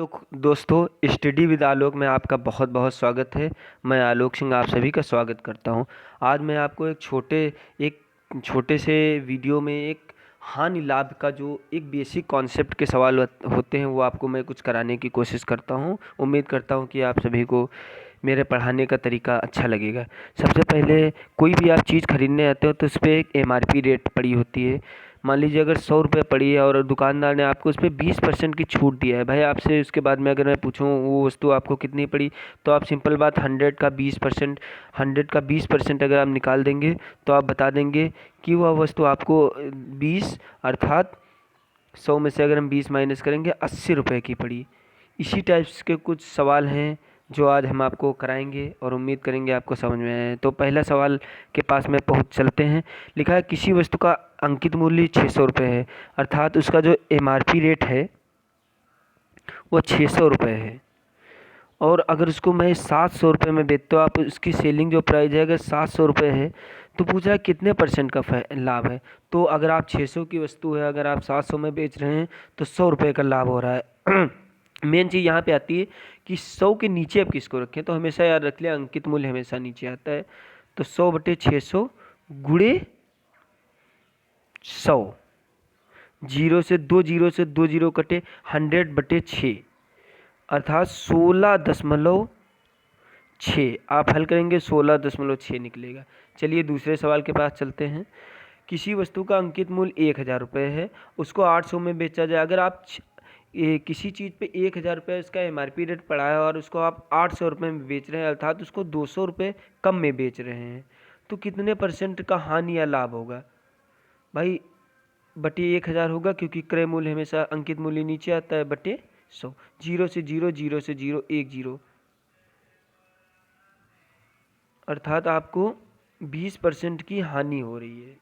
दोस्तों, study with आलोक में आपका बहुत बहुत स्वागत है। मैं आलोक सिंह आप सभी का स्वागत करता हूं। आज मैं आपको एक छोटे से वीडियो में एक हानि लाभ का जो एक बेसिक कॉन्सेप्ट के सवाल होते हैं वो आपको मैं कुछ कराने की कोशिश करता हूं। उम्मीद करता हूं कि आप सभी को मेरे पढ़ाने का तरीका अच्छा लगेगा। सबसे पहले कोई भी आप चीज़ खरीदने आते हो तो उस पर एक MRP रेट पड़ी होती है। मान लीजिए अगर 100 रुपये पड़ी है और दुकानदार ने आपको उस पर 20% की छूट दिया है। भाई आपसे उसके बाद में अगर मैं पूछूं वो वस्तु आपको कितनी पड़ी, तो आप सिंपल बात 100 का 20% अगर आप निकाल देंगे तो आप बता देंगे कि वह वस्तु आपको 20 अर्थात 100 में से अगर हम 20 माइनस करेंगे 80 रुपये की पड़ी। इसी टाइप्स के कुछ सवाल हैं जो आज हम आपको कराएंगे और उम्मीद करेंगे आपको समझ में आए। तो पहला सवाल के पास में पहुंच चलते हैं। लिखा है किसी वस्तु का अंकित मूल्य 600 रुपये है, अर्थात उसका जो MRP रेट है वो 600 रुपये है। और अगर उसको मैं 700 रुपये में बेचता हूँ, आप उसकी सेलिंग जो प्राइस है अगर 700 रुपये है तो पूछा है कितने परसेंट का लाभ है। तो अगर आप 600 की वस्तु है, अगर आप 700 में बेच रहे हैं तो 100 रुपये का लाभ हो रहा है। मेन चीज़ यहाँ पे आती है कि 100 के नीचे आप किसको रखें, तो हमेशा याद रख लिया अंकित मूल्य हमेशा नीचे आता है। तो 100/600 गुणे 100, जीरो से दो जीरो कटे 100/6 अर्थात 16.6। आप हल करेंगे 16.6 निकलेगा। चलिए दूसरे सवाल के पास चलते हैं। किसी वस्तु का अंकित मूल्य 1000 रुपये है, उसको 800 में बेचा जाए। अगर आप किसी चीज़ पे 1000 रुपये इसका MRP रेट पड़ा है और उसको आप 800 रुपये में बेच रहे हैं, अर्थात उसको 200 रुपये कम में बेच रहे हैं, तो कितने परसेंट का हानि या लाभ होगा। भाई बटे 1000 होगा, क्योंकि क्रय मूल्य हमेशा अंकित मूल्य नीचे आता है, बटे 100। जीरो से जीरो 1 जीरो, अर्थात आपको 20% की हानि हो रही है।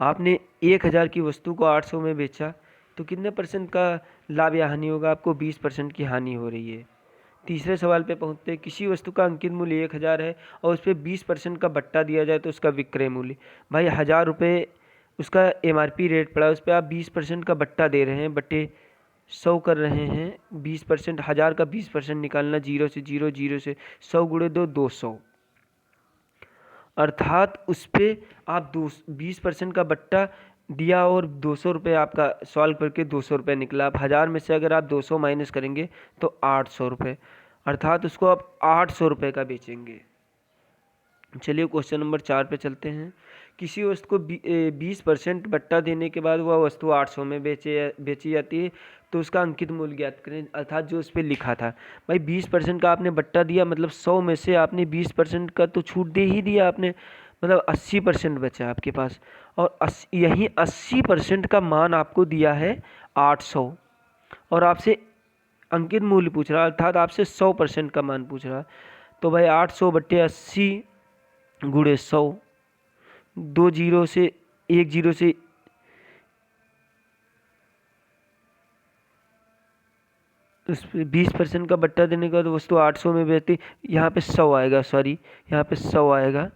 आपने 1000 की वस्तु को 800 में बेचा तो कितने परसेंट का लाभ या हानि होगा, आपको 20% की हानि हो रही है। तीसरे सवाल पे पहुंचते हैं। किसी वस्तु का अंकित मूल्य 1000 है और उस पर 20% का बट्टा दिया जाए तो उसका विक्रय मूल्य। भाई 1000 रुपये उसका MRP रेट पड़ा, उस पर आप 20% का बट्टा दे रहे हैं, बट्टे 100 कर रहे हैं। 20% 1000 का 20% निकालना, जीरो से 100 गुणे 200, अर्थात उस पर आप 20% का बट्टा दिया और 200 रुपये आपका सॉल्व करके 200 रुपये निकला। आप 1000 में से अगर आप 200 माइनस करेंगे तो 800 रुपये, अर्थात उसको आप 800 रुपये का बेचेंगे। चलिए क्वेश्चन नंबर 4 पे चलते हैं। किसी वस्तु को 20% बट्टा देने के बाद वह वस्तु 800 में बेची जाती है, तो उसका अंकित मूल्य ज्ञात करें, अर्थात जो उस पर लिखा था। भाई 20% का आपने बट्टा दिया, मतलब 100 में से आपने 20% का तो छूट दे ही दिया आपने, मतलब 80% बचा आपके पास। और यही 80% का मान आपको दिया है 800, और आपसे अंकित मूल्य पूछ रहा है, अर्थात आपसे 100% का मान पूछ रहा है। तो भाई 800/80 गुणे 100, 2 जीरो से 1 जीरो से 20% का बट्टा देने के बाद वस्तु 800 में बेचती, यहाँ पे 100 आएगा, सॉरी यहाँ पे 100 आएगा।